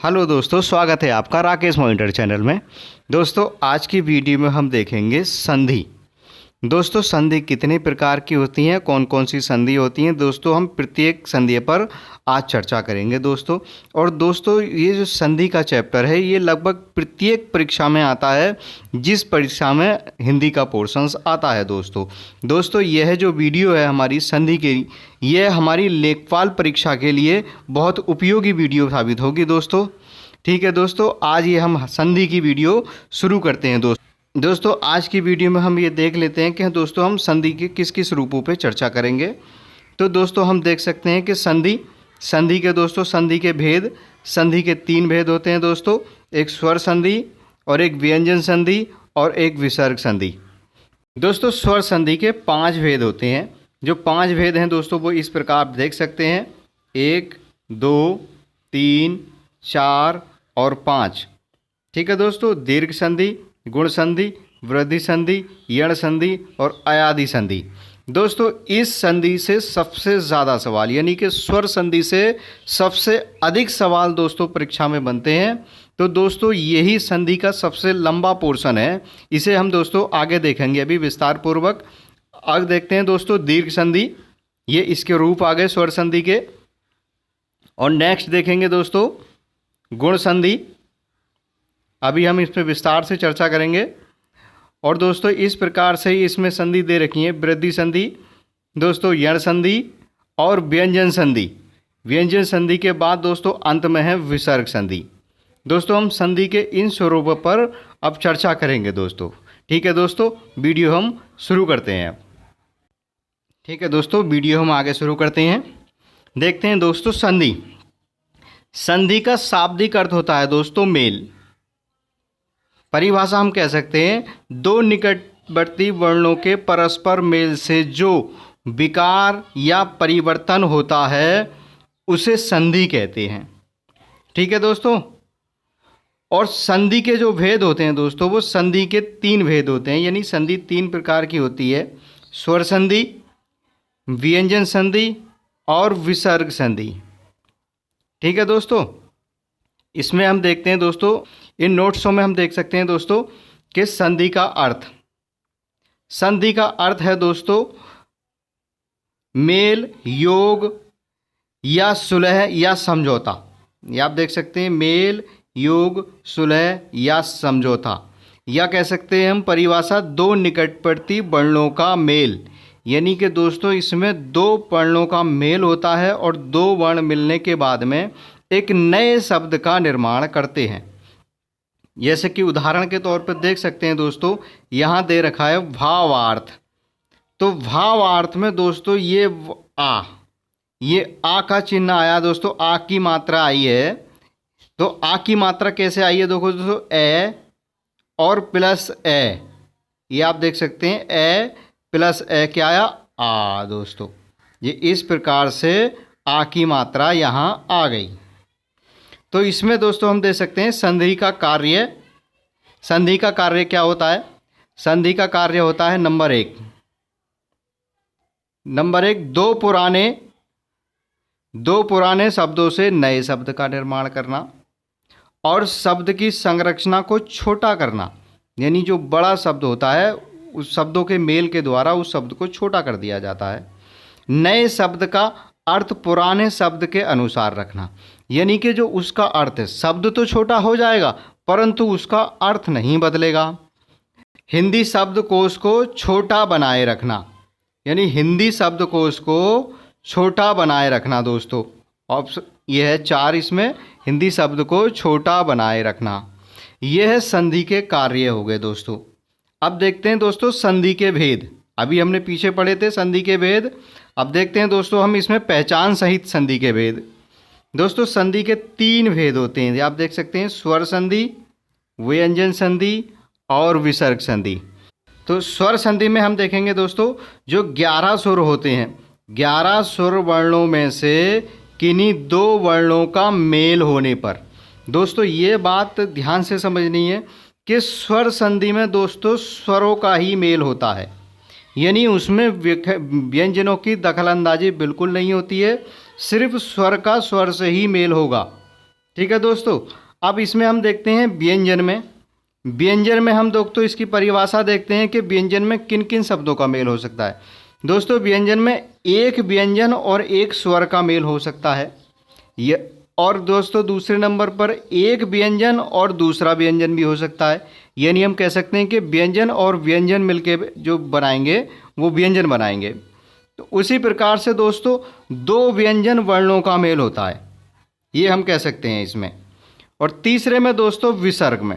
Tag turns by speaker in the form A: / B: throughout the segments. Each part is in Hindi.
A: हेलो दोस्तों, स्वागत है आपका राकेश मॉनिटर चैनल में। दोस्तों, आज की वीडियो में हम देखेंगे संधि। दोस्तों, संधि कितने प्रकार की होती हैं, कौन कौन सी संधि होती हैं, दोस्तों हम प्रत्येक संधि पर आज चर्चा करेंगे दोस्तों। और दोस्तों, ये जो संधि का चैप्टर है ये लगभग प्रत्येक परीक्षा में आता है, जिस परीक्षा में हिंदी का पोर्शंस आता है दोस्तों यह जो वीडियो है हमारी संधि की, यह हमारी लेखपाल परीक्षा के लिए बहुत उपयोगी वीडियो साबित होगी दोस्तों। ठीक है दोस्तों, आज ये हम संधि की वीडियो शुरू करते हैं दोस्तों आज की वीडियो में हम ये देख लेते हैं कि दोस्तों हम संधि के किस किस रूपों पे चर्चा करेंगे। तो दोस्तों हम देख सकते हैं कि संधि के दोस्तों संधि के भेद, संधि के 3 भेद होते हैं दोस्तों, एक स्वर संधि और एक व्यंजन संधि और एक विसर्ग संधि। दोस्तों स्वर संधि के 5 भेद होते हैं। जो 5 भेद हैं दोस्तों वो इस प्रकार आप देख सकते हैं, 1, 2, 3, 4 और 5। ठीक है दोस्तों, दीर्घ संधि, गुण संधि, वृद्धि संधि, यण संधि और अयादि संधि। दोस्तों इस संधि से सबसे ज़्यादा सवाल यानी कि स्वर संधि से सबसे अधिक सवाल दोस्तों परीक्षा में बनते हैं। तो दोस्तों यही संधि का सबसे लंबा पोर्शन है, इसे हम दोस्तों आगे देखेंगे अभी विस्तार पूर्वक। आगे देखते हैं दोस्तों दीर्घ संधि, ये इसके रूप आ गए स्वर संधि के। और नेक्स्ट देखेंगे दोस्तों गुण संधि, अभी हम इस पर विस्तार से चर्चा करेंगे। और दोस्तों इस प्रकार से ही इसमें संधि दे रखी है, वृद्धि संधि, दोस्तों यण संधि और व्यंजन संधि। व्यंजन संधि के बाद दोस्तों अंत में है विसर्ग संधि। दोस्तों हम संधि के इन स्वरूपों पर अब चर्चा करेंगे दोस्तों। ठीक है दोस्तों, वीडियो हम शुरू करते हैं। ठीक है दोस्तों, वीडियो हम आगे शुरू करते हैं। देखते हैं दोस्तों संधि का शाब्दिक अर्थ होता है दोस्तों मेल। परिभाषा हम कह सकते हैं, 2 निकटवर्ती वर्णों के परस्पर मेल से जो विकार या परिवर्तन होता है उसे संधि कहते हैं। ठीक है दोस्तों, और संधि के जो भेद होते हैं दोस्तों वो संधि के 3 भेद होते हैं, यानी संधि 3 प्रकार की होती है, स्वर संधि, व्यंजन संधि और विसर्ग संधि। ठीक है दोस्तों, इसमें हम देखते हैं दोस्तों, इन नोट्सों में हम देख सकते हैं दोस्तों कि संधि का अर्थ है दोस्तों मेल, योग या सुलह या समझौता। ये आप देख सकते हैं, मेल, योग, सुलह या समझौता। या कह सकते हैं हम परिभाषा 2 निकटवर्ती वर्णों का मेल, यानी कि दोस्तों इसमें 2 वर्णों का मेल होता है और 2 वर्ण मिलने के बाद में एक नए शब्द का निर्माण करते हैं। जैसे कि उदाहरण के तौर पर देख सकते हैं दोस्तों, यहाँ दे रखा है भावार्थ। तो भावार्थ में दोस्तों ये आ का चिन्ह आया दोस्तों, आ की मात्रा आई है। तो आ की मात्रा कैसे आई है देखो दोस्तों, ए और प्लस ए, ये आप देख सकते हैं, ए प्लस ए क्या आया, आ दोस्तों। ये इस प्रकार से आ की मात्रा यहाँ आ गई। तो इसमें दोस्तों हम देख सकते हैं संधि का कार्य क्या होता है। संधि का कार्य होता है नंबर 1 दो पुराने शब्दों से नए शब्द का निर्माण करना और शब्द की संरचना को छोटा करना, यानी जो बड़ा शब्द होता है उस शब्दों के मेल के द्वारा उस शब्द को छोटा कर दिया जाता है। नए शब्द का अर्थ पुराने शब्द के अनुसार रखना, यानी कि जो उसका अर्थ है, शब्द तो छोटा हो जाएगा परंतु उसका अर्थ नहीं बदलेगा। हिंदी शब्दकोश को छोटा बनाए रखना, यानी हिंदी शब्दकोश को छोटा बनाए रखना दोस्तों। ऑप्शन यह है 4, इसमें हिंदी शब्द को छोटा बनाए रखना। यह संधि के कार्य हो गए दोस्तों। अब देखते हैं दोस्तों संधि के भेद, अभी हमने पीछे पढ़े थे संधि के भेद। अब देखते हैं दोस्तों हम इसमें पहचान सहित संधि के भेद। दोस्तों संधि के 3 भेद होते हैं, आप देख सकते हैं, स्वर संधि, व्यंजन संधि और विसर्ग संधि। तो स्वर संधि में हम देखेंगे दोस्तों जो 11 सुर होते हैं, 11 सुर वर्णों में से किन्हीं 2 वर्णों का मेल होने पर। दोस्तों ये बात ध्यान से समझनी है कि स्वर संधि में दोस्तों स्वरों का ही मेल होता है, यानी उसमें व्यंजनों की दखलंदाजी बिल्कुल नहीं होती है, सिर्फ स्वर का स्वर से ही मेल होगा। ठीक है दोस्तों। अब इसमें हम देखते हैं व्यंजन में। व्यंजन में हम दोस्तों इसकी परिभाषा देखते हैं कि व्यंजन में किन किन शब्दों का मेल हो सकता है। दोस्तों व्यंजन में एक व्यंजन और एक स्वर का मेल हो सकता है। ये और दोस्तों दूसरे नंबर पर एक व्यंजन और दूसरा व्यंजन भी हो सकता है। यानी हम कह सकते हैं कि व्यंजन और व्यंजन मिलके जो बनाएंगे वो व्यंजन बनाएंगे। तो उसी प्रकार से दोस्तों दो व्यंजन वर्णों का मेल होता है, ये हम कह सकते हैं इसमें। और तीसरे में दोस्तों विसर्ग में,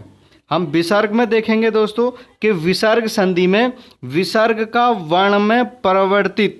A: हम विसर्ग में देखेंगे दोस्तों कि विसर्ग संधि में विसर्ग का वर्ण में परिवर्तित,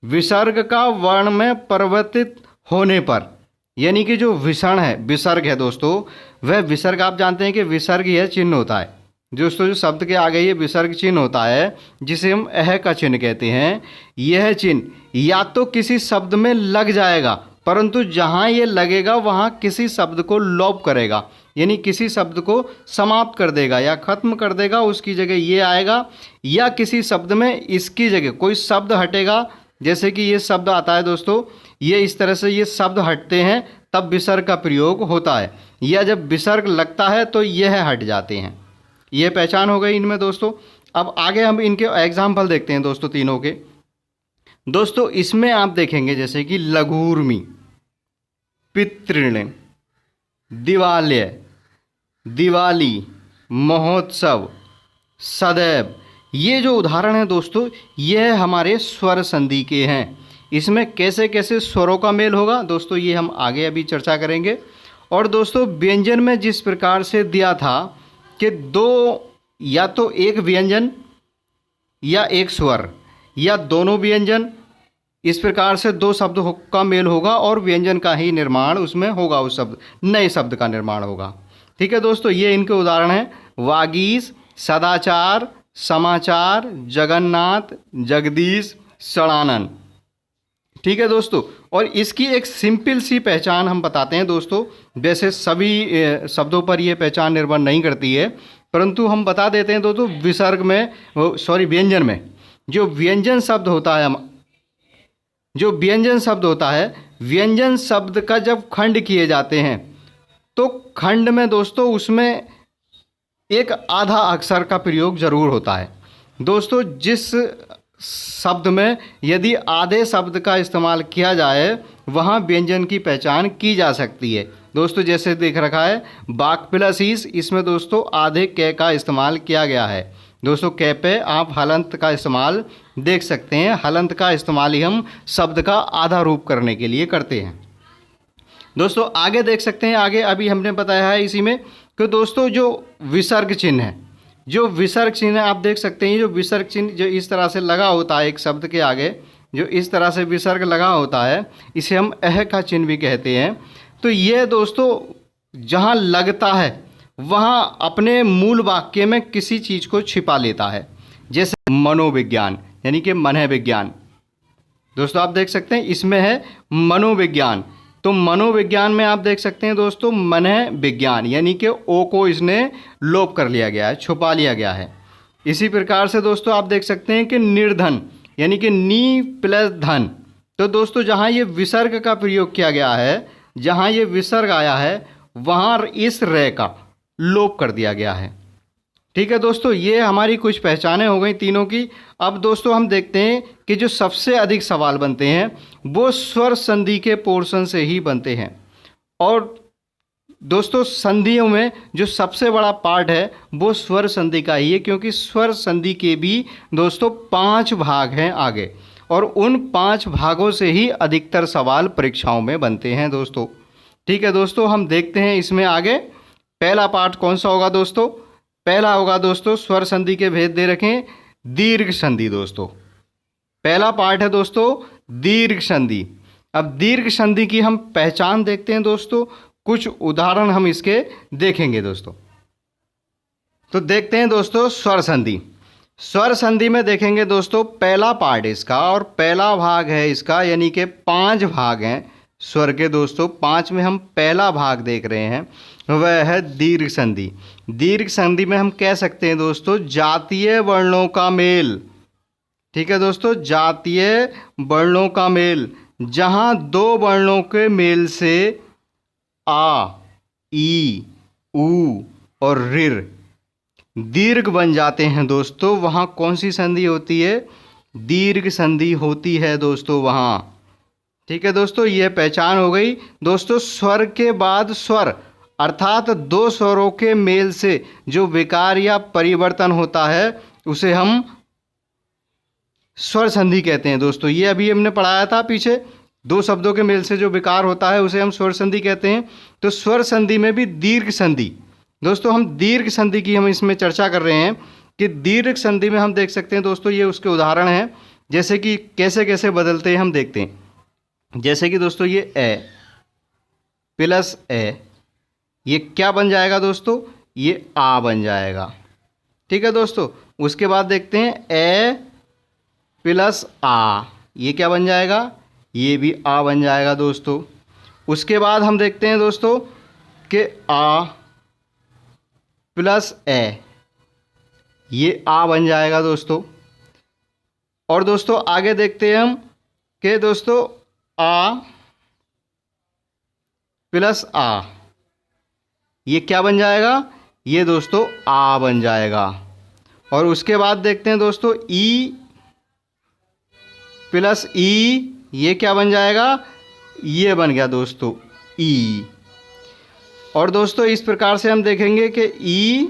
A: विसर्ग का वर्ण में परिवर्तित होने पर, यानी कि जो विसर्ग है दोस्तों, वह विसर्ग आप जानते हैं कि विसर्ग यह चिन्ह होता है दोस्तों, जो शब्द के आगे ये विसर्ग चिन्ह होता है जिसे हम अह का चिन्ह कहते हैं। यह चिन्ह या तो किसी शब्द में लग जाएगा, परंतु जहाँ ये लगेगा वहाँ किसी शब्द को लोप करेगा, यानी किसी शब्द को समाप्त कर देगा या खत्म कर देगा, उसकी जगह ये आएगा। या किसी शब्द में इसकी जगह कोई शब्द हटेगा, जैसे कि ये शब्द आता है दोस्तों, ये इस तरह से ये शब्द हटते हैं तब विसर्ग का प्रयोग होता है, या जब विसर्ग लगता है तो यह हट जाते हैं। ये पहचान हो गई इनमें दोस्तों। अब आगे हम इनके एग्जाम्पल देखते हैं दोस्तों तीनों के। दोस्तों इसमें आप देखेंगे जैसे कि लघूर्मी, पितृण, दिवाल्य, दिवाली, महोत्सव, सदैव, ये जो उदाहरण है दोस्तों यह हमारे स्वर संधि के हैं। इसमें कैसे कैसे स्वरों का मेल होगा दोस्तों ये हम आगे अभी चर्चा करेंगे। और दोस्तों व्यंजन में जिस प्रकार से दिया था कि दो, या तो एक व्यंजन या एक स्वर या दोनों व्यंजन, इस प्रकार से दो शब्द का मेल होगा और व्यंजन का ही निर्माण उसमें होगा, उस शब्द नए शब्द का निर्माण होगा। ठीक है दोस्तों, ये इनके उदाहरण हैं वागीश, सदाचार, समाचार, जगन्नाथ, जगदीश, षडानन। ठीक है दोस्तों, और इसकी एक सिंपल सी पहचान हम बताते हैं दोस्तों। वैसे सभी शब्दों पर यह पहचान निर्भर नहीं करती है, परंतु हम बता देते हैं दोस्तों। विसर्ग में, व्यंजन में जो व्यंजन शब्द होता है, जो व्यंजन शब्द होता है, व्यंजन शब्द का जब खंड किए जाते हैं तो खंड में दोस्तों उसमें एक आधा अक्षर का प्रयोग जरूर होता है दोस्तों। जिस शब्द में यदि आधे शब्द का इस्तेमाल किया जाए वहाँ व्यंजन की पहचान की जा सकती है दोस्तों। जैसे देख रखा है बाक प्लस ईस, इसमें दोस्तों आधे कै का इस्तेमाल किया गया है दोस्तों। कै पे आप हलंत का इस्तेमाल देख सकते हैं। हलंत का इस्तेमाल ही हम शब्द का आधा रूप करने के लिए करते हैं दोस्तों। आगे देख सकते हैं, आगे अभी हमने बताया है इसी में कि दोस्तों जो विसर्ग चिन्ह है, जो विसर्ग चिन्ह आप देख सकते हैं, जो विसर्ग चिन्ह जो इस तरह से लगा होता है एक शब्द के आगे, जो इस तरह से विसर्ग लगा होता है, इसे हम अह का चिन्ह भी कहते हैं। तो ये दोस्तों जहाँ लगता है वहाँ अपने मूल वाक्य में किसी चीज़ को छिपा लेता है, जैसे मनोविज्ञान यानी कि मन विज्ञान। दोस्तों आप देख सकते हैं इसमें है मनोविज्ञान, तो मनोविज्ञान में आप देख सकते हैं दोस्तों मन विज्ञान, यानी कि ओ को इसने लोप कर लिया गया है, छुपा लिया गया है। इसी प्रकार से दोस्तों आप देख सकते हैं कि निर्धन यानी कि नी प्लस धन, तो दोस्तों जहाँ ये विसर्ग का प्रयोग किया गया है, जहाँ ये विसर्ग आया है वहाँ इस रे का लोप कर दिया गया है। ठीक है दोस्तों, ये हमारी कुछ पहचानें हो गई तीनों की। अब दोस्तों हम देखते हैं कि जो सबसे अधिक सवाल बनते हैं वो स्वर संधि के पोर्शन से ही बनते हैं। और दोस्तों संधियों में जो सबसे बड़ा पार्ट है वो स्वर संधि का ही है, क्योंकि स्वर संधि के भी दोस्तों 5 भाग हैं आगे, और उन 5 भागों से ही अधिकतर सवाल परीक्षाओं में बनते हैं दोस्तों। ठीक है दोस्तों, हम देखते हैं इसमें आगे पहला पार्ट कौन सा होगा दोस्तों। पहला होगा दोस्तों स्वर संधि के भेद दे रखें दीर्घ संधि दोस्तों। पहला पार्ट है दोस्तों दीर्घ संधि। अब दीर्घ संधि की हम पहचान देखते हैं दोस्तों, कुछ उदाहरण हम इसके देखेंगे दोस्तों। तो देखते हैं दोस्तों स्वर संधि। स्वर संधि में देखेंगे दोस्तों पहला पार्ट इसका और पहला भाग है इसका, यानी कि 5 भाग हैं स्वर के दोस्तों। 5 में हम पहला भाग देख रहे हैं, वह है दीर्घ संधि। दीर्घ संधि में हम कह सकते हैं दोस्तों जातीय वर्णों का मेल। ठीक है दोस्तों, जातीय वर्णों का मेल, जहाँ 2 वर्णों के मेल से आ, ई, ऊ और रिर दीर्घ बन जाते हैं दोस्तों, वहाँ कौन सी संधि होती है? दीर्घ संधि होती है दोस्तों वहाँ। ठीक है दोस्तों, ये पहचान हो गई। दोस्तों स्वर के बाद स्वर अर्थात दो स्वरों के मेल से जो विकार या परिवर्तन होता है उसे हम स्वर संधि कहते हैं दोस्तों। ये अभी हमने पढ़ाया था पीछे, दो शब्दों के मेल से जो विकार होता है उसे हम स्वर संधि कहते हैं। तो स्वर संधि में भी दीर्घ संधि, दोस्तों हम दीर्घ संधि की हम इसमें चर्चा कर रहे हैं कि दीर्घ संधि में हम देख सकते हैं दोस्तों, ये उसके उदाहरण हैं, जैसे कि कैसे कैसे बदलते हैं हम देखते हैं। जैसे कि दोस्तों ये ए प्लस ए, ये क्या बन जाएगा दोस्तों? ये आ बन जाएगा। ठीक है दोस्तों, उसके बाद देखते हैं ए प्लस आ, ये क्या बन जाएगा? ये भी आ बन जाएगा दोस्तों। उसके बाद हम देखते हैं दोस्तों कि आ प्लस ए, ये आ बन जाएगा दोस्तों। और दोस्तों आगे देखते हैं हम कि दोस्तों आ प्लस आ, ये क्या बन जाएगा? ये दोस्तों आ बन जाएगा। और उसके बाद देखते हैं दोस्तों ई प्लस ई, ये क्या बन जाएगा? ये बन गया दोस्तों ई। और दोस्तों इस प्रकार से हम देखेंगे कि ई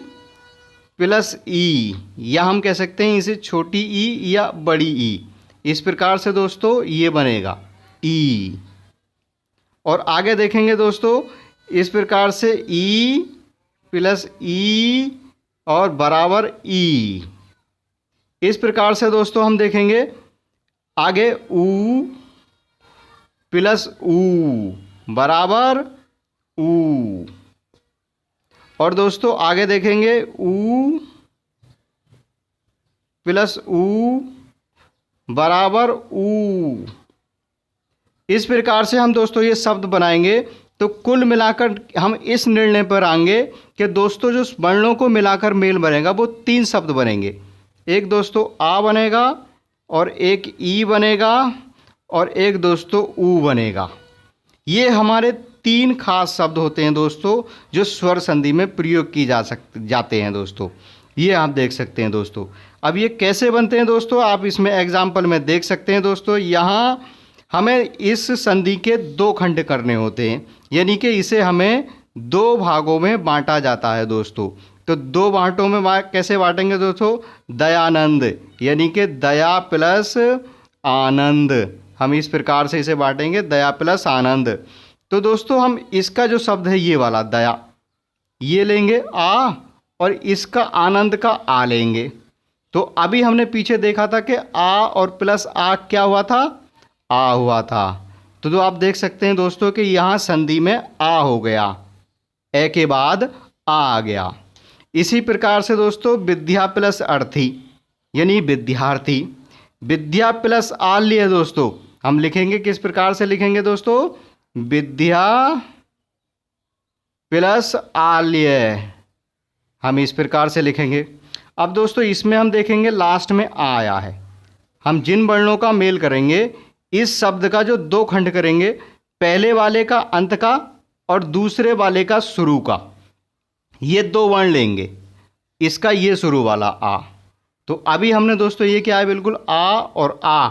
A: प्लस ई, या हम कह सकते हैं इसे छोटी ई या बड़ी ई, इस प्रकार से दोस्तों ये बनेगा ई। और आगे देखेंगे दोस्तों इस प्रकार से ई प्लस ई और बराबर ई, इस प्रकार से दोस्तों हम देखेंगे आगे ऊ प्लस ऊ बराबर ऊ। और दोस्तों आगे देखेंगे ऊ प्लस ऊ बराबर ऊ। इस प्रकार से हम दोस्तों ये शब्द बनाएंगे। तो कुल मिलाकर हम इस निर्णय पर आएंगे कि दोस्तों जो वर्णों को मिलाकर मेल बनेगा वो तीन शब्द बनेंगे। एक दोस्तों आ बनेगा, और एक ई बनेगा, और एक दोस्तों ऊ बनेगा। ये हमारे तीन खास शब्द होते हैं दोस्तों जो स्वर संधि में प्रयोग की जाते हैं दोस्तों। ये आप देख सकते हैं दोस्तों। अब ये कैसे बनते हैं दोस्तों, आप इसमें एग्जाम्पल में देख सकते हैं दोस्तों। यहाँ हमें इस संधि के दो खंड करने होते हैं, यानी कि इसे हमें दो भागों में बांटा जाता है दोस्तों। तो दो बांटों में कैसे बांटेंगे दोस्तों? दयानंद, यानी कि दया प्लस आनंद, हम इस प्रकार से इसे बांटेंगे, दया प्लस आनंद। तो दोस्तों हम इसका जो शब्द है ये वाला दया, ये लेंगे आ, और इसका आनंद का आ लेंगे। तो अभी हमने पीछे देखा था कि आ और प्लस आ क्या हुआ था? आ हुआ था। तो आप देख सकते हैं दोस्तों कि यहाँ संधि में आ हो गया, ए के बाद आ गया। इसी प्रकार से दोस्तों विद्या प्लस अर्थी यानी विद्यार्थी, विद्या प्लस आल्य दोस्तों हम लिखेंगे किस प्रकार से लिखेंगे दोस्तों? विद्या प्लस आल्य, हम इस प्रकार से लिखेंगे। अब दोस्तों इसमें हम देखेंगे लास्ट में आ आया है, हम जिन वर्णों का मेल करेंगे इस शब्द का जो दो खंड करेंगे, पहले वाले का अंत का और दूसरे वाले का शुरू का, ये दो वर्ण लेंगे, इसका ये शुरू वाला आ। तो अभी हमने दोस्तों ये क्या है, बिल्कुल आ और आ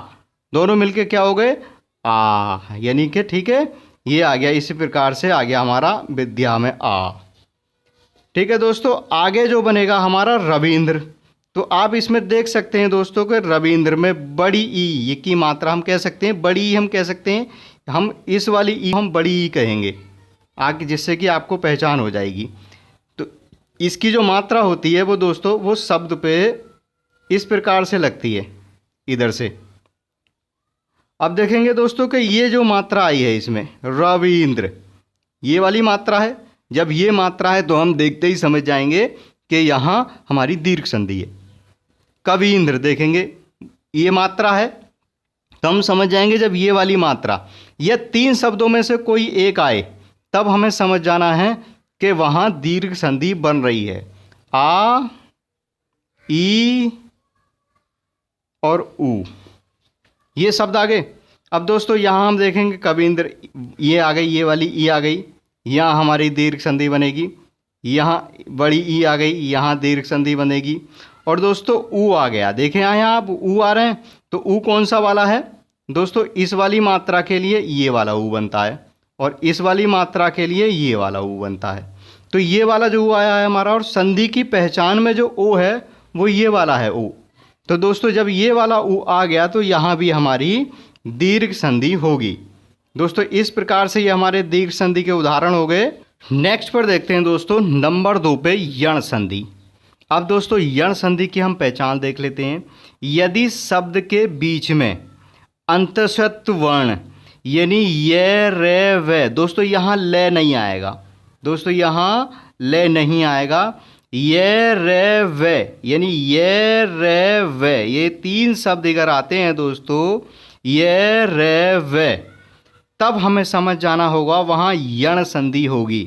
A: दोनों मिलके क्या हो गए? आ, यानी कि ठीक है ये आ गया। इसी प्रकार से आ गया हमारा विद्या में आ। ठीक है दोस्तों, आगे जो बनेगा हमारा रविंद्र। तो आप इसमें देख सकते हैं दोस्तों कि रविंद्र में बड़ी ई, ये की मात्रा हम कह सकते हैं बड़ी ई, हम कह सकते हैं, हम इस वाली ई हम बड़ी ई कहेंगे आगे, जिससे कि आपको पहचान हो जाएगी। तो इसकी जो मात्रा होती है वो दोस्तों वो शब्द पे इस प्रकार से लगती है इधर से। अब देखेंगे दोस्तों कि ये जो मात्रा आई है इसमें रविंद्र, ये वाली मात्रा है। जब ये मात्रा है तो हम देखते ही समझ जाएंगे कि यहाँ हमारी दीर्घ संधि है। कवींद्र देखेंगे ये मात्रा है तो हम समझ जाएंगे जब ये वाली मात्रा या तीन शब्दों में से कोई एक आए तब हमें समझ जाना है कि वहाँ दीर्घ संधि बन रही है। आ, ई और ऊ, ये शब्द आ गए। अब दोस्तों यहाँ हम देखेंगे कवींद्र, ये आ गई, ये वाली ई आ गई, यहाँ हमारी दीर्घ संधि बनेगी, यहाँ बड़ी ई आ गई, यहाँ दीर्घ संधि बनेगी। और दोस्तों ऊ आ गया, देखें यहाँ आप ऊ आ रहे हैं, तो ऊ कौन सा वाला है दोस्तों? इस वाली मात्रा के लिए ये वाला ऊ बनता है, और इस वाली मात्रा के लिए ये वाला ऊ बनता है। तो ये वाला जो ऊ आया है हमारा, और संधि की पहचान में जो ओ है वो ये वाला है ओ। तो दोस्तों जब ये वाला ऊ आ गया तो यहाँ भी हमारी दीर्घ संधि होगी। दोस्तों इस प्रकार से ये हमारे दीर्घ संधि के उदाहरण हो गए। नेक्स्ट पर देखते हैं दोस्तों नंबर 2 पे यण संधि। अब दोस्तों यण संधि की हम पहचान देख लेते हैं। यदि शब्द के बीच में अंतस्वत्व वर्ण यानी ये रे वे, दोस्तों यहाँ ले नहीं आएगा, दोस्तों यहाँ ले नहीं आएगा, ये रे वे यानी ये रे वे, ये 3 शब्द अगर आते हैं दोस्तों ये रे वे, तब हमें समझ जाना होगा वहाँ यण संधि होगी।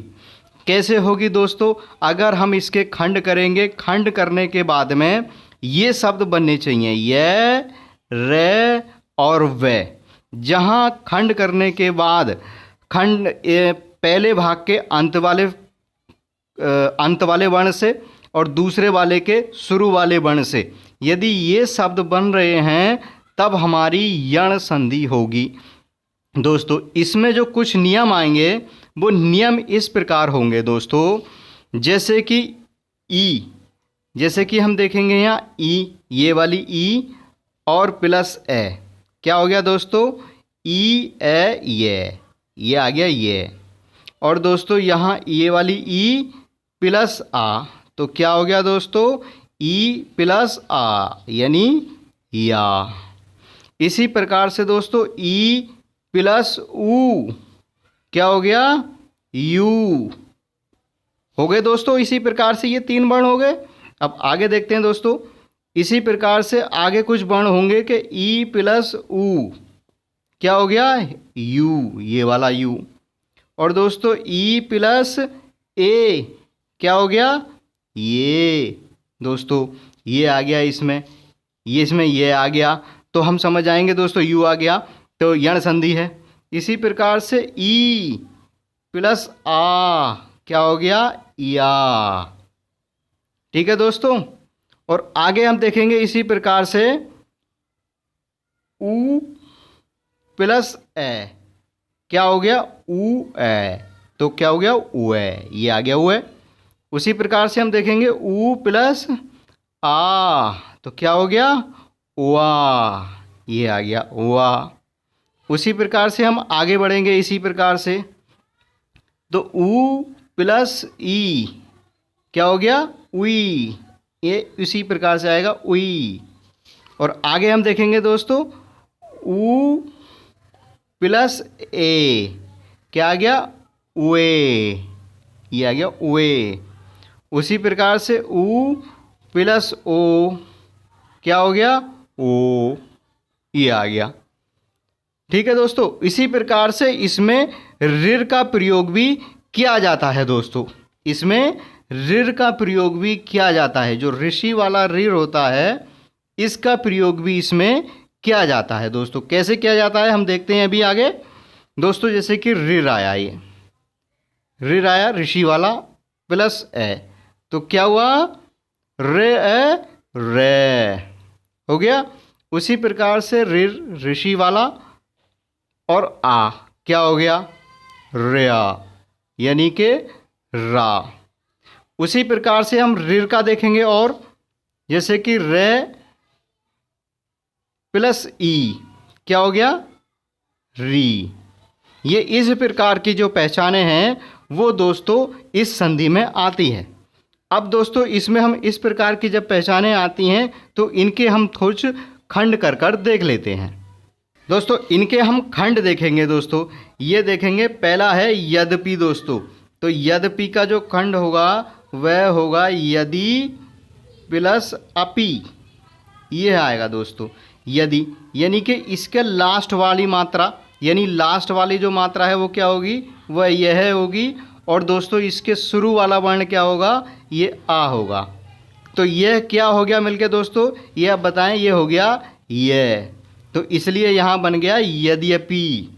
A: कैसे होगी दोस्तों? अगर हम इसके खंड करेंगे, खंड करने के बाद में ये शब्द बनने चाहिए ये रे और वे। जहाँ खंड करने के बाद खंड पहले भाग के अंत वाले वर्ण से और दूसरे वाले के शुरू वाले वर्ण से यदि ये शब्द बन रहे हैं तब हमारी यण संधि होगी। दोस्तों इसमें जो कुछ नियम आएंगे वो नियम इस प्रकार होंगे दोस्तों, जैसे कि ई, जैसे कि हम देखेंगे यहाँ ई, ये वाली ई और प्लस ए, क्या हो गया दोस्तों? ई ए ये आ गया ये। और दोस्तों यहाँ ये वाली ई प्लस आ, तो क्या हो गया दोस्तों? ई प्लस आ यानी या। इसी प्रकार से दोस्तों ई प्लस ऊ क्या हो गया? यू हो गए दोस्तों। इसी प्रकार से ये 3 वर्ण हो गए। अब आगे देखते हैं दोस्तों, इसी प्रकार से आगे कुछ वर्ण होंगे कि ई प्लस ऊ क्या हो गया? यू, ये वाला यू। और दोस्तों ई प्लस ए क्या हो गया? ये। दोस्तों ये आ गया इसमें, ये आ गया, तो हम समझ आएंगे दोस्तों यू आ गया तो यण संधि है। इसी प्रकार से ई प्लस आ क्या हो गया? या। ठीक है दोस्तों। और आगे हम देखेंगे इसी प्रकार से ऊ प्लस ए क्या हो गया? ऊ ए, तो क्या हो गया? ऊ ए, ये आ गया ऊ ए। उसी प्रकार से हम देखेंगे ऊ प्लस आ, तो क्या हो गया? वा, ये आ गया वा। उसी प्रकार से हम आगे बढ़ेंगे इसी प्रकार से, तो ऊ प्लस ई क्या हो गया? उई, ये इसी प्रकार से आएगा उई। और आगे हम देखेंगे दोस्तों ऊ प्लस ए क्या आ गया? उए, ये आ गया उए। उसी प्रकार से ऊ प्लस ओ क्या हो गया? ओ, ये आ गया। ठीक है दोस्तों। इसी प्रकार से इसमें ऋर का प्रयोग भी किया जाता है दोस्तों, इसमें ऋर का प्रयोग भी किया जाता है। जो ऋषि वाला ऋर होता है इसका प्रयोग भी इसमें किया जाता है दोस्तों। कैसे किया जाता है हम देखते हैं अभी आगे दोस्तों। जैसे कि ऋर आया, ये ऋर आया ऋषि वाला प्लस ए, तो क्या हुआ? रे ए रे हो गया। उसी प्रकार से ऋर ऋषि वाला और आ क्या हो गया? र्या यानी कि रा। उसी प्रकार से हम ऋर का देखेंगे, और जैसे कि रे प्लस ई क्या हो गया? री। ये इस प्रकार की जो पहचानें हैं वो दोस्तों इस संधि में आती है। अब दोस्तों इसमें हम इस प्रकार की जब पहचानें आती हैं तो इनके हम कुछ खंड कर देख लेते हैं दोस्तों। इनके हम खंड देखेंगे दोस्तों। ये देखेंगे, पहला है यद्यपि दोस्तों। तो यद्यपि का जो खंड होगा वह होगा यदि प्लस अपि, ये आएगा दोस्तों यदि, यानी कि इसके लास्ट वाली मात्रा, यानी लास्ट वाली जो मात्रा है वो क्या होगी? वह यह होगी। और दोस्तों इसके शुरू वाला वर्ण क्या होगा? ये आ होगा। तो यह क्या हो गया मिलके दोस्तों? ये आप बताएं, ये हो गया ये, तो इसलिए यहाँ बन गया यद्यपि।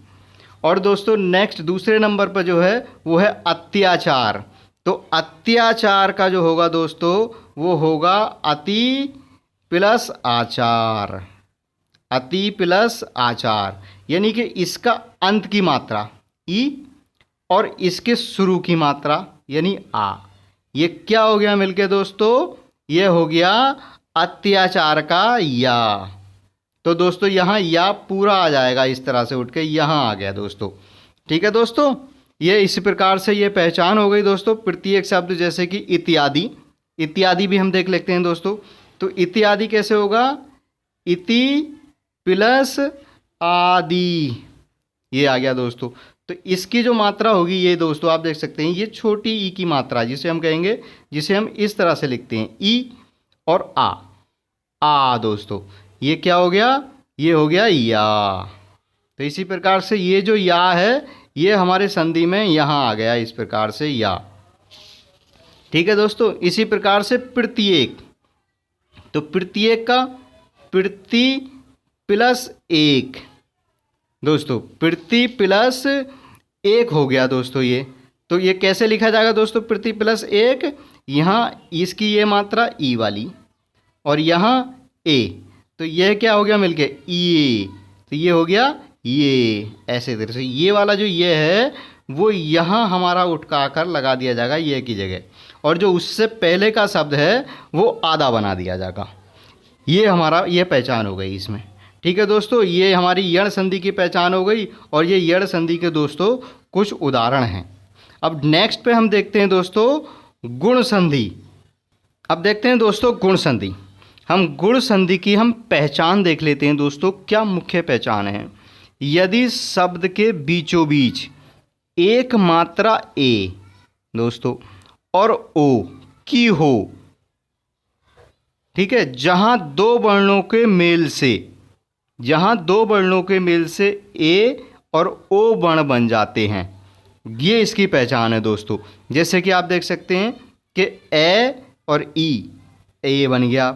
A: और दोस्तों नेक्स्ट दूसरे नंबर पर जो है वो है अत्याचार। तो अत्याचार का जो होगा दोस्तों वो होगा अति प्लस आचार। अति प्लस आचार यानी कि इसका अंत की मात्रा ई और इसके शुरू की मात्रा यानी आ। ये क्या हो गया मिलके दोस्तों? ये हो गया अत्याचार का या। तो दोस्तों यहाँ या पूरा आ जाएगा, इस तरह से उठ के यहाँ आ गया दोस्तों। ठीक है दोस्तों, ये इस प्रकार से ये पहचान हो गई दोस्तों। प्रत्येक शब्द जैसे कि इत्यादि, इत्यादि भी हम देख लेते हैं दोस्तों। तो इत्यादि कैसे होगा? इति प्लस आदि, ये आ गया दोस्तों। तो इसकी जो मात्रा होगी ये दोस्तों आप देख सकते हैं, ये छोटी ई की मात्रा जिसे हम कहेंगे, जिसे हम इस तरह से लिखते हैं ई और आ दोस्तों। ये क्या हो गया? ये हो गया या। तो इसी प्रकार से ये जो या है ये हमारे संधि में यहाँ आ गया, इस प्रकार से या। ठीक है दोस्तों, इसी प्रकार से प्रत्येक। तो प्रत्येक का प्रति प्लस एक दोस्तों, प्रति प्लस एक हो गया दोस्तों ये। तो ये कैसे लिखा जाएगा दोस्तों? प्रति प्लस एक, यहाँ इसकी ये मात्रा ई वाली और यहाँ ए, तो यह क्या हो गया मिलके? ये। तो ये हो गया ये, ऐसे तरह से ये वाला जो ये है वो यहाँ हमारा उठका कर लगा दिया जाएगा ये की जगह, और जो उससे पहले का शब्द है वो आधा बना दिया जाएगा। ये हमारा ये पहचान हो गई इसमें। ठीक है दोस्तों, ये हमारी यण संधि की पहचान हो गई। और ये यण संधि के दोस्तों कुछ उदाहरण हैं। अब नेक्स्ट पे हम देखते हैं दोस्तों गुण संधि। अब देखते हैं दोस्तों गुण संधि। हम गुण संधि की हम पहचान देख लेते हैं दोस्तों। क्या मुख्य पहचान है? यदि शब्द के बीचों बीच एक मात्रा ए दोस्तों और ओ की हो, ठीक है, जहां दो वर्णों के मेल से, जहां दो वर्णों के मेल से ए और ओ वर्ण बन जाते हैं, ये इसकी पहचान है दोस्तों। जैसे कि आप देख सकते हैं कि ए और ई, ए बन गया,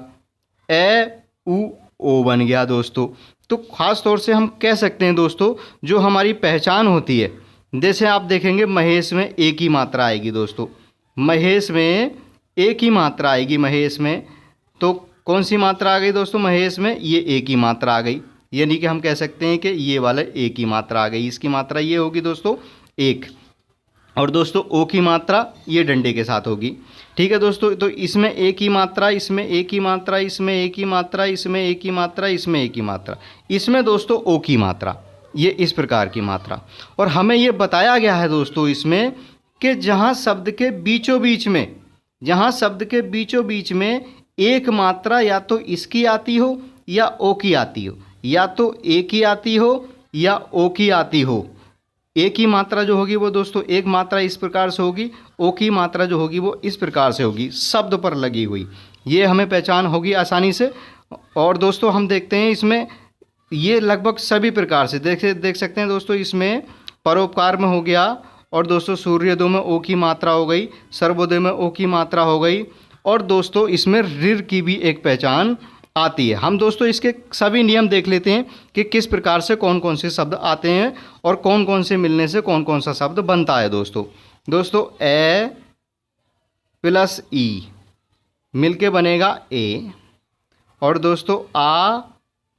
A: ए उ ओ बन गया दोस्तों। तो ख़ास तौर से हम कह सकते हैं दोस्तों जो हमारी पहचान होती है, जैसे आप देखेंगे महेश में एक ही मात्रा आएगी दोस्तों, महेश में एक ही मात्रा आएगी महेश में। तो कौन सी मात्रा आ गई दोस्तों महेश में? ये एक ही मात्रा आ गई, यानी कि हम कह सकते हैं कि ये वाला एक ही मात्रा आ गई। इसकी मात्रा ये होगी दोस्तों एक, और दोस्तों ओ की मात्रा ये डंडे के साथ होगी। ठीक है दोस्तों, तो इसमें एक ही मात्रा, इसमें एक ही मात्रा, इसमें एक ही मात्रा, इसमें एक ही मात्रा, इसमें एक ही मात्रा, इसमें दोस्तों ओ की मात्रा, ये इस प्रकार की मात्रा। और हमें ये बताया गया है दोस्तों इसमें कि जहाँ शब्द के बीचों बीच में, जहाँ शब्द के बीचों बीच में एक मात्रा या तो इसकी आती हो या ओ की आती हो, या तो ए की आती हो या ओ की आती हो। एक ही मात्रा जो होगी वो दोस्तों एक मात्रा इस प्रकार से होगी, ओ की मात्रा जो होगी वो इस प्रकार से होगी, शब्द पर लगी हुई। ये हमें पहचान होगी आसानी से। और दोस्तों हम देखते हैं इसमें ये लगभग सभी प्रकार से देख सकते हैं दोस्तों। इसमें परोपकार में हो गया, और दोस्तों सूर्योदय में ओ की मात्रा हो गई, सर्वोदय में ओ की मात्रा हो गई, और दोस्तों इसमें ऋर की भी एक पहचान आती है। हम दोस्तों इसके सभी नियम देख लेते हैं कि किस प्रकार से कौन कौन से शब्द आते हैं और कौन कौन से मिलने से कौन कौन सा शब्द बनता है दोस्तों ए प्लस ई मिलके बनेगा ए, और दोस्तों आ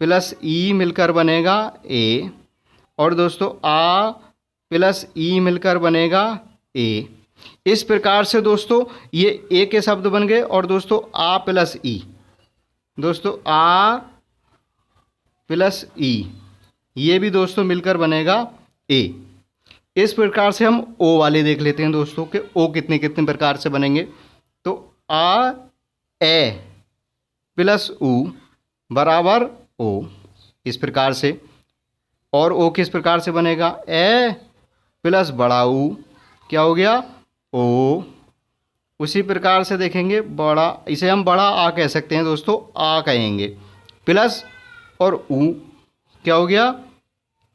A: प्लस ई मिलकर बनेगा ए, और दोस्तों आ प्लस ई मिलकर बनेगा ए। इस प्रकार से दोस्तों ये ए के शब्द बन गए। और दोस्तों आ प्लस ई, दोस्तों आ प्लस ई, ये भी दोस्तों मिलकर बनेगा ए। इस प्रकार से हम ओ वाले देख लेते हैं दोस्तों कि ओ कितने कितने प्रकार से बनेंगे। तो आ ए प्लस उ बराबर ओ, इस प्रकार से। और ओ किस प्रकार से बनेगा? ए प्लस बड़ा ऊ, क्या हो गया? ओ। उसी प्रकार से देखेंगे बड़ा, इसे हम बड़ा आ कह सकते हैं दोस्तों, आ कहेंगे, प्लस और ऊ, क्या हो गया?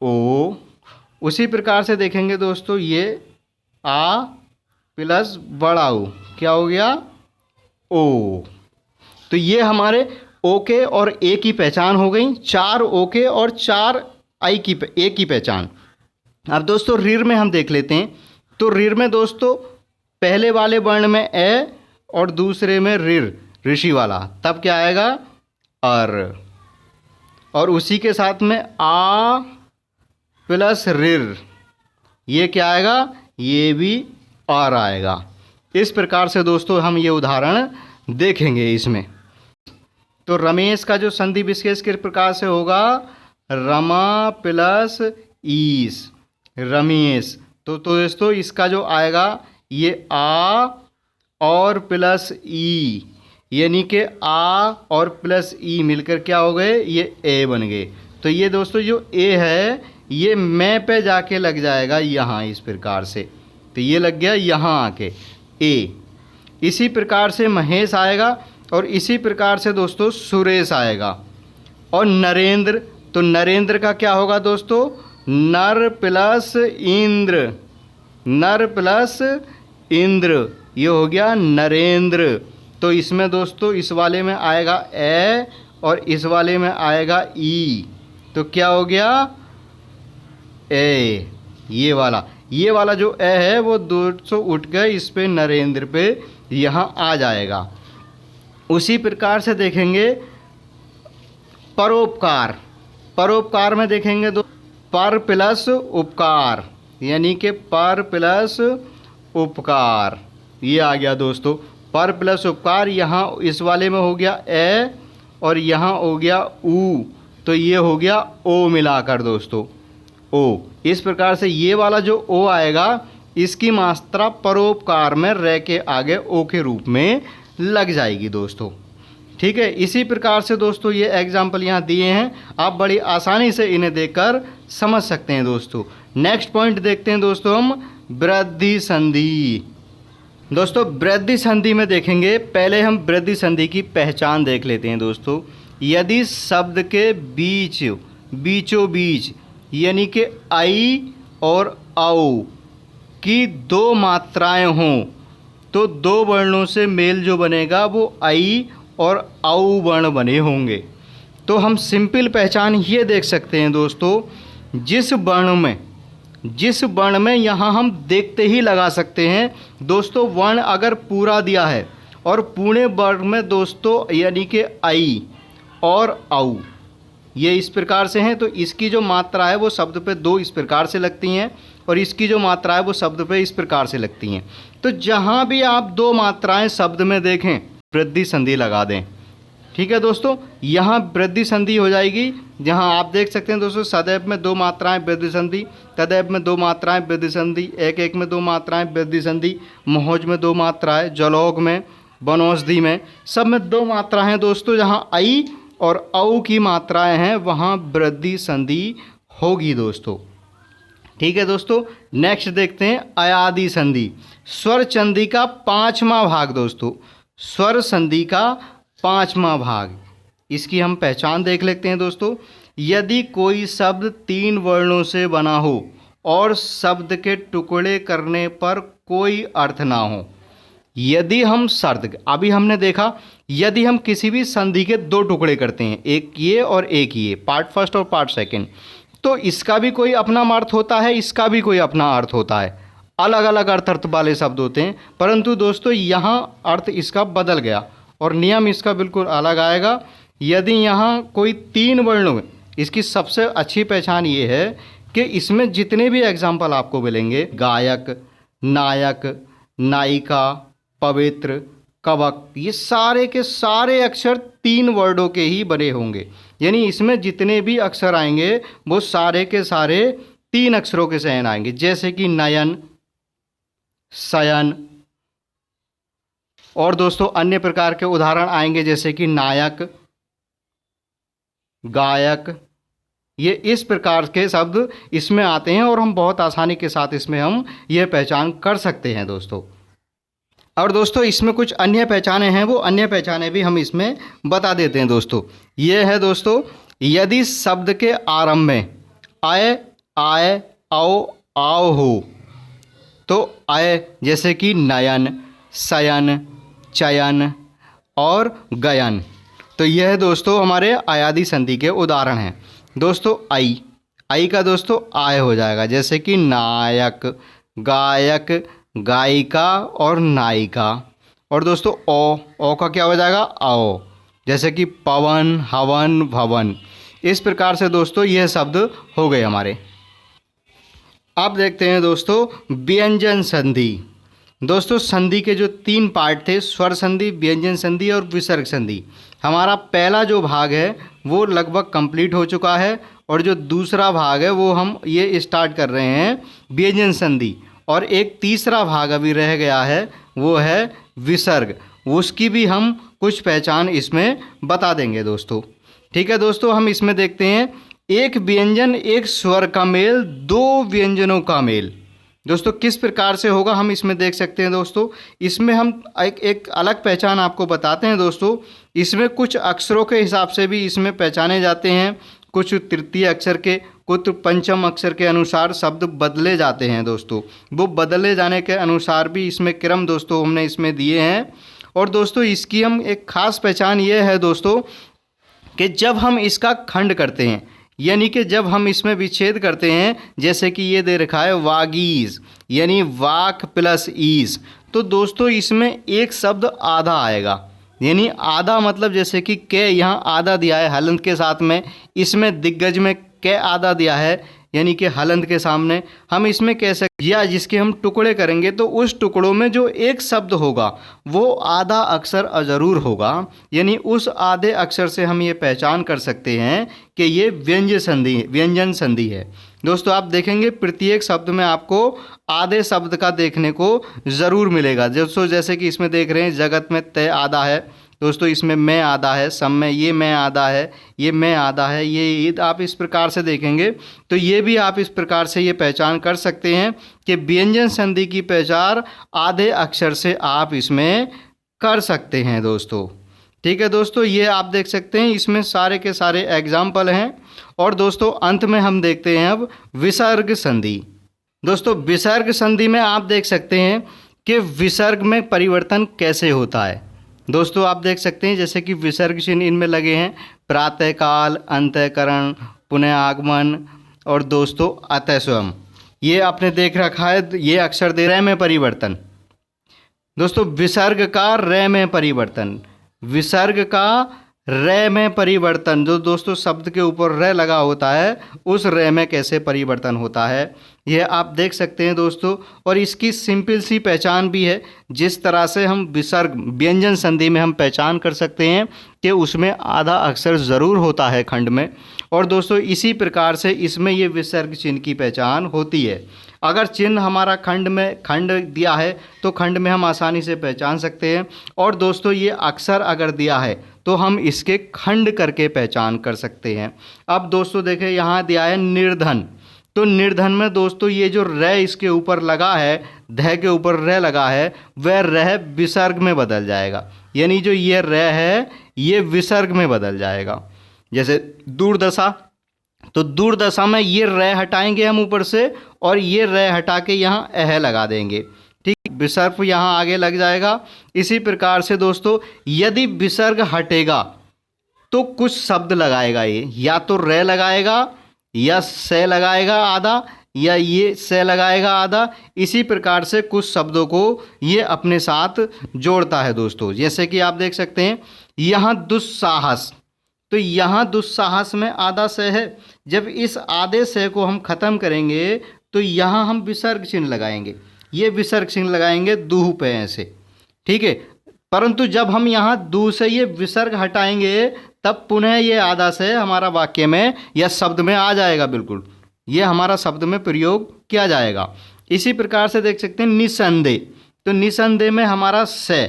A: ओ। उसी प्रकार से देखेंगे दोस्तों ये आ प्लस बड़ा ऊ, क्या हो गया? ओ। तो ये हमारे ओ के और ए की पहचान हो गई, 4 ओ के और 4 आई की ए की पहचान। अब दोस्तों ऋर में हम देख लेते हैं। तो ऋर में दोस्तों पहले वाले वर्ण में ए और दूसरे में ऋर, ऋषि वाला, तब क्या आएगा अर। और उसी के साथ में आ प्लस ऋर, ये क्या आएगा, ये भी आर आएगा। इस प्रकार से दोस्तों हम ये उदाहरण देखेंगे इसमें। तो रमेश का जो संधि विशेष किस प्रकार से होगा, रमा प्लस ईस, रमेश। तो दोस्तों इसका जो आएगा ये आ और प्लस ई, यानी कि आ और प्लस ई मिलकर क्या हो गए, ये ए बन गए। तो ये दोस्तों जो ए है ये मैं पे जाके लग जाएगा यहाँ, इस प्रकार से। तो ये लग गया यहाँ आके ए। इसी प्रकार से महेश आएगा और इसी प्रकार से दोस्तों सुरेश आएगा। और नरेंद्र, तो नरेंद्र का क्या होगा दोस्तों, नर प्लस इंद्र, नर प्लस इंद्र, ये हो गया नरेंद्र। तो इसमें दोस्तों इस वाले में आएगा ए और इस वाले में आएगा ई, तो क्या हो गया ए। ये वाला जो ए है वो 200 उठ गए इस पे नरेंद्र पे, यहाँ आ जाएगा। उसी प्रकार से देखेंगे परोपकार। परोपकार में देखेंगे तो पर प्लस उपकार, यानी कि पर प्लस उपकार, ये आ गया दोस्तों पर प्लस उपकार। यहाँ इस वाले में हो गया ए और यहाँ हो गया ऊ, तो ये हो गया ओ मिलाकर दोस्तों ओ। इस प्रकार से ये वाला जो ओ आएगा इसकी मात्रा परोपकार में रह के आगे ओ के रूप में लग जाएगी दोस्तों। ठीक है, इसी प्रकार से दोस्तों ये एग्जाम्पल यहाँ दिए हैं, आप बड़ी आसानी से इन्हें देखकर समझ सकते हैं दोस्तों। नेक्स्ट पॉइंट देखते हैं दोस्तों हम वृद्धि संधि। दोस्तों वृद्धि संधि में देखेंगे, पहले हम वृद्धि संधि की पहचान देख लेते हैं दोस्तों। यदि शब्द के बीच, बीचों बीच, यानी कि आई और औ की दो मात्राएं हों तो दो वर्णों से मेल जो बनेगा वो आई और औ वर्ण बने होंगे। तो हम सिंपल पहचान ये देख सकते हैं दोस्तों, जिस वर्ण में यहाँ हम देखते ही लगा सकते हैं दोस्तों, वर्ण अगर पूरा दिया है और पूरे वर्ण में दोस्तों यानी कि आई और औ ये इस प्रकार से हैं, तो इसकी जो मात्रा है वो शब्द पे दो इस प्रकार से लगती हैं और इसकी जो मात्रा है वो शब्द पे इस प्रकार से लगती हैं। तो जहाँ भी आप दो मात्राएं शब्द में देखें वृद्धि संधि लगा दें। ठीक है दोस्तों, यहाँ वृद्धि संधि हो जाएगी। जहाँ आप देख सकते हैं दोस्तों सदैव में दो मात्राएं वृद्धि संधि, तदैव में दो मात्राएं वृद्धि संधि, एक एक में दो मात्राएं वृद्धि संधि, महोज में दो मात्राएं, जलौघ में, वनौषधि में, सब में दो मात्राएं हैं दोस्तों। जहाँ आई और औ की मात्राएं हैं वहाँ वृद्धि संधि होगी दोस्तों। ठीक है दोस्तों, नेक्स्ट देखते हैं अयादि संधि। स्वर संधि का 5वां भाग दोस्तों, स्वर संधि का 5वां भाग, इसकी हम पहचान देख लेते हैं दोस्तों। यदि कोई शब्द 3 वर्णों से बना हो और शब्द के टुकड़े करने पर कोई अर्थ ना हो, यदि हम शब्द, अभी हमने देखा यदि हम किसी भी संधि के 2 टुकड़े करते हैं, एक ये और एक ये, पार्ट फर्स्ट और पार्ट सेकंड, तो इसका भी कोई अपना अर्थ होता है, इसका भी कोई अपना अर्थ होता है, अलग अलग अर्थ वाले शब्द होते हैं। परंतु दोस्तों यहाँ अर्थ इसका बदल गया और नियम इसका बिल्कुल अलग आएगा। यदि यहाँ कोई 3 वर्णों में, इसकी सबसे अच्छी पहचान ये है कि इसमें जितने भी एग्जाम्पल आपको मिलेंगे, गायक, नायक, नायिका, पवित्र, कवक, ये सारे के सारे अक्षर 3 वर्डों के ही बने होंगे। यानी इसमें जितने भी अक्षर आएंगे वो सारे के सारे 3 अक्षरों के सहन आएंगे, जैसे कि नयन, शयन, और दोस्तों अन्य प्रकार के उदाहरण आएंगे जैसे कि नायक, गायक, ये इस प्रकार के शब्द इसमें आते हैं और हम बहुत आसानी के साथ इसमें हम ये पहचान कर सकते हैं दोस्तों। और दोस्तों इसमें कुछ अन्य पहचानें हैं, वो अन्य पहचानें भी हम इसमें बता देते हैं दोस्तों। ये है दोस्तों, यदि शब्द के आरंभ में आय, आय, आओ, आओ हो, तो आय जैसे कि नयन, शयन, चयन और गयन, तो यह दोस्तों हमारे अयादि संधि के उदाहरण हैं दोस्तों। आई, आई का दोस्तों आय हो जाएगा, जैसे कि नायक, गायक, गायिका और नायिका। और दोस्तों ओ का क्या हो जाएगा, आओ, जैसे कि पवन, हवन, भवन। इस प्रकार से दोस्तों यह शब्द हो गए हमारे। अब देखते हैं दोस्तों व्यंजन संधि। दोस्तों संधि के जो 3 पार्ट थे, स्वर संधि, व्यंजन संधि और विसर्ग संधि। हमारा पहला जो भाग है वो लगभग कंप्लीट हो चुका है, और जो दूसरा भाग है वो हम ये स्टार्ट कर रहे हैं व्यंजन संधि। और एक तीसरा भाग अभी रह गया है, वो है विसर्ग। उसकी भी हम कुछ पहचान इसमें बता देंगे दोस्तों। ठीक है दोस्तों, हम इसमें देखते हैं एक व्यंजन एक स्वर का मेल, 2 व्यंजनों का मेल। दोस्तों किस प्रकार से होगा हम इसमें देख सकते हैं दोस्तों। इसमें हम एक अलग पहचान आपको बताते हैं दोस्तों। इसमें कुछ अक्षरों के हिसाब से भी इसमें पहचाने जाते हैं, कुछ तृतीय अक्षर के, कुछ पंचम अक्षर के अनुसार शब्द बदले जाते हैं दोस्तों। वो बदले जाने के अनुसार भी इसमें क्रम दोस्तों हमने इसमें दिए हैं। और दोस्तों इसकी हम एक खास पहचान ये है दोस्तों कि जब हम इसका खंड करते हैं, यानी कि जब हम इसमें विच्छेद करते हैं, जैसे कि ये दे रखा है वागीज, यानी वाक प्लस ईज, तो दोस्तों इसमें एक शब्द आधा आएगा। यानी आधा मतलब जैसे कि के यहाँ आधा दिया है हलंत के साथ में, इसमें दिग्गज में के आधा दिया है, यानी कि हलंत के सामने हम इसमें कह सकते, या जिसके हम टुकड़े करेंगे तो उस टुकड़ों में जो एक शब्द होगा वो आधा अक्षर ज़रूर होगा। यानी उस आधे अक्षर से हम ये पहचान कर सकते हैं कि ये व्यंजन संधि है। दोस्तों आप देखेंगे प्रत्येक शब्द में आपको आधे शब्द का देखने को ज़रूर मिलेगा। दोस्तों जैसे कि इसमें देख रहे हैं जगत में तय आधा है दोस्तों, इसमें मैं आधा है, सब में ये मैं आधा है, ये मैं आधा है, ये ईद। आप इस प्रकार से देखेंगे तो ये भी आप इस प्रकार से ये पहचान कर सकते हैं कि व्यंजन संधि की पहचान आधे अक्षर से आप इसमें कर सकते हैं दोस्तों। ठीक है दोस्तों, ये आप देख सकते हैं इसमें सारे के सारे एग्जाम्पल हैं। और दोस्तों अंत में हम देखते हैं अब विसर्ग संधि। दोस्तों विसर्ग संधि में आप देख सकते हैं कि विसर्ग में परिवर्तन कैसे होता है। दोस्तों आप देख सकते हैं जैसे कि विसर्ग चिन्ह इनमें लगे हैं, प्रातःकाल, अंतःकरण, पुनः आगमन और दोस्तों अतः स्वयं। ये आपने देख रखा है, ये अक्षर दे रहे में परिवर्तन। दोस्तों विसर्ग का रे में परिवर्तन, विसर्ग का रे में परिवर्तन, जो दोस्तों शब्द के ऊपर रे लगा होता है उस रे में कैसे परिवर्तन होता है ये आप देख सकते हैं दोस्तों। और इसकी सिंपल सी पहचान भी है, जिस तरह से हम विसर्ग व्यंजन संधि में हम पहचान कर सकते हैं कि उसमें आधा अक्षर ज़रूर होता है खंड में। और दोस्तों इसी प्रकार से इसमें ये विसर्ग चिन्ह की पहचान होती है। अगर चिन्ह हमारा खंड में खंड दिया है तो खंड में हम आसानी से पहचान सकते हैं। और दोस्तों ये अक्षर अगर दिया है तो हम इसके खंड करके पहचान कर सकते हैं। अब दोस्तों देखें यहाँ दिया है निर्धन, तो निर्धन में दोस्तों ये जो रे इसके ऊपर लगा है, ध के ऊपर रे लगा है, वह रे विसर्ग में बदल जाएगा। यानी जो ये रे है ये विसर्ग में बदल जाएगा। जैसे दूरदशा, तो दूरदशा में ये रे हटाएंगे हम ऊपर से और ये रे हटा के यहाँ अह लगा देंगे, ठीक, विसर्ग यहाँ आगे लग जाएगा। इसी प्रकार से दोस्तों यदि विसर्ग हटेगा तो कुछ शब्द लगाएगा, ये या तो रे लगाएगा या से लगाएगा आधा, या ये से लगाएगा आधा। इसी प्रकार से कुछ शब्दों को ये अपने साथ जोड़ता है दोस्तों। जैसे कि आप देख सकते हैं यहाँ दुस्साहस, तो यहाँ दुस्साहस में आधा से है। जब इस आधे से को हम ख़त्म करेंगे तो यहाँ हम विसर्ग चिन्ह लगाएंगे, ये विसर्ग चिन्ह लगाएंगे दूह पे ऐसे, ठीक है। परंतु जब हम यहाँ दू से ये विसर्ग हटाएंगे तब पुनः ये आधा से हमारा वाक्य में या शब्द में आ जाएगा, बिल्कुल ये हमारा शब्द में प्रयोग किया जाएगा। इसी प्रकार से देख सकते हैं निसंदेह, तो निसंदेह में हमारा से,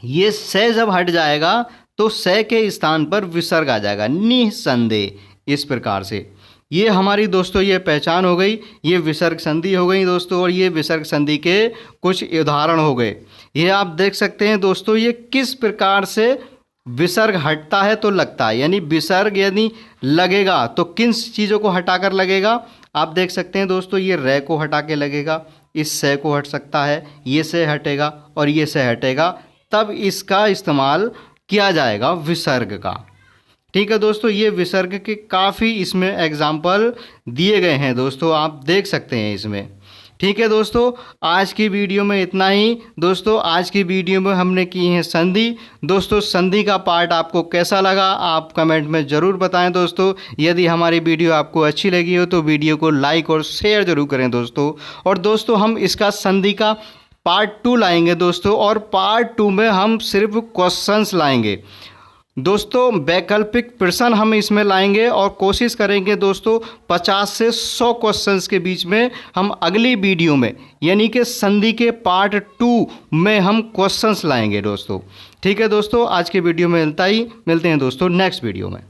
A: ये से जब हट जाएगा तो से के स्थान पर विसर्ग आ जाएगा, निसंदेह। इस प्रकार से ये हमारी दोस्तों ये पहचान हो गई, ये विसर्ग संधि हो गई दोस्तों। और ये विसर्ग संधि के कुछ उदाहरण हो गए। ये आप देख सकते हैं दोस्तों ये किस प्रकार से विसर्ग हटता है तो लगता है, यानी विसर्ग यदि लगेगा तो किन चीज़ों को हटाकर लगेगा। आप देख सकते हैं दोस्तों ये रे को हटा के लगेगा, इस से को हट सकता है, ये से हटेगा और ये से हटेगा, तब इसका इस्तेमाल किया जाएगा विसर्ग का। ठीक है दोस्तों, ये विसर्ग के काफ़ी इसमें एग्जाम्पल दिए गए हैं दोस्तों, आप देख सकते हैं इसमें। ठीक है दोस्तों, आज की वीडियो में इतना ही। दोस्तों आज की वीडियो में हमने की है संधि। दोस्तों संधि का पार्ट आपको कैसा लगा आप कमेंट में ज़रूर बताएं दोस्तों। यदि हमारी वीडियो आपको अच्छी लगी हो तो वीडियो को लाइक और शेयर ज़रूर करें दोस्तों। और दोस्तों हम इसका संधि का पार्ट 2 लाएंगे दोस्तों, और पार्ट 2 में हम सिर्फ क्वेश्चंस लाएंगे दोस्तों, वैकल्पिक प्रश्न हम इसमें लाएंगे और कोशिश करेंगे दोस्तों 50 से 100 क्वेश्चंस के बीच में हम अगली वीडियो में यानी कि संधि के पार्ट 2 में हम क्वेश्चंस लाएंगे दोस्तों। ठीक है दोस्तों, आज के वीडियो में मिलते हैं दोस्तों नेक्स्ट वीडियो में।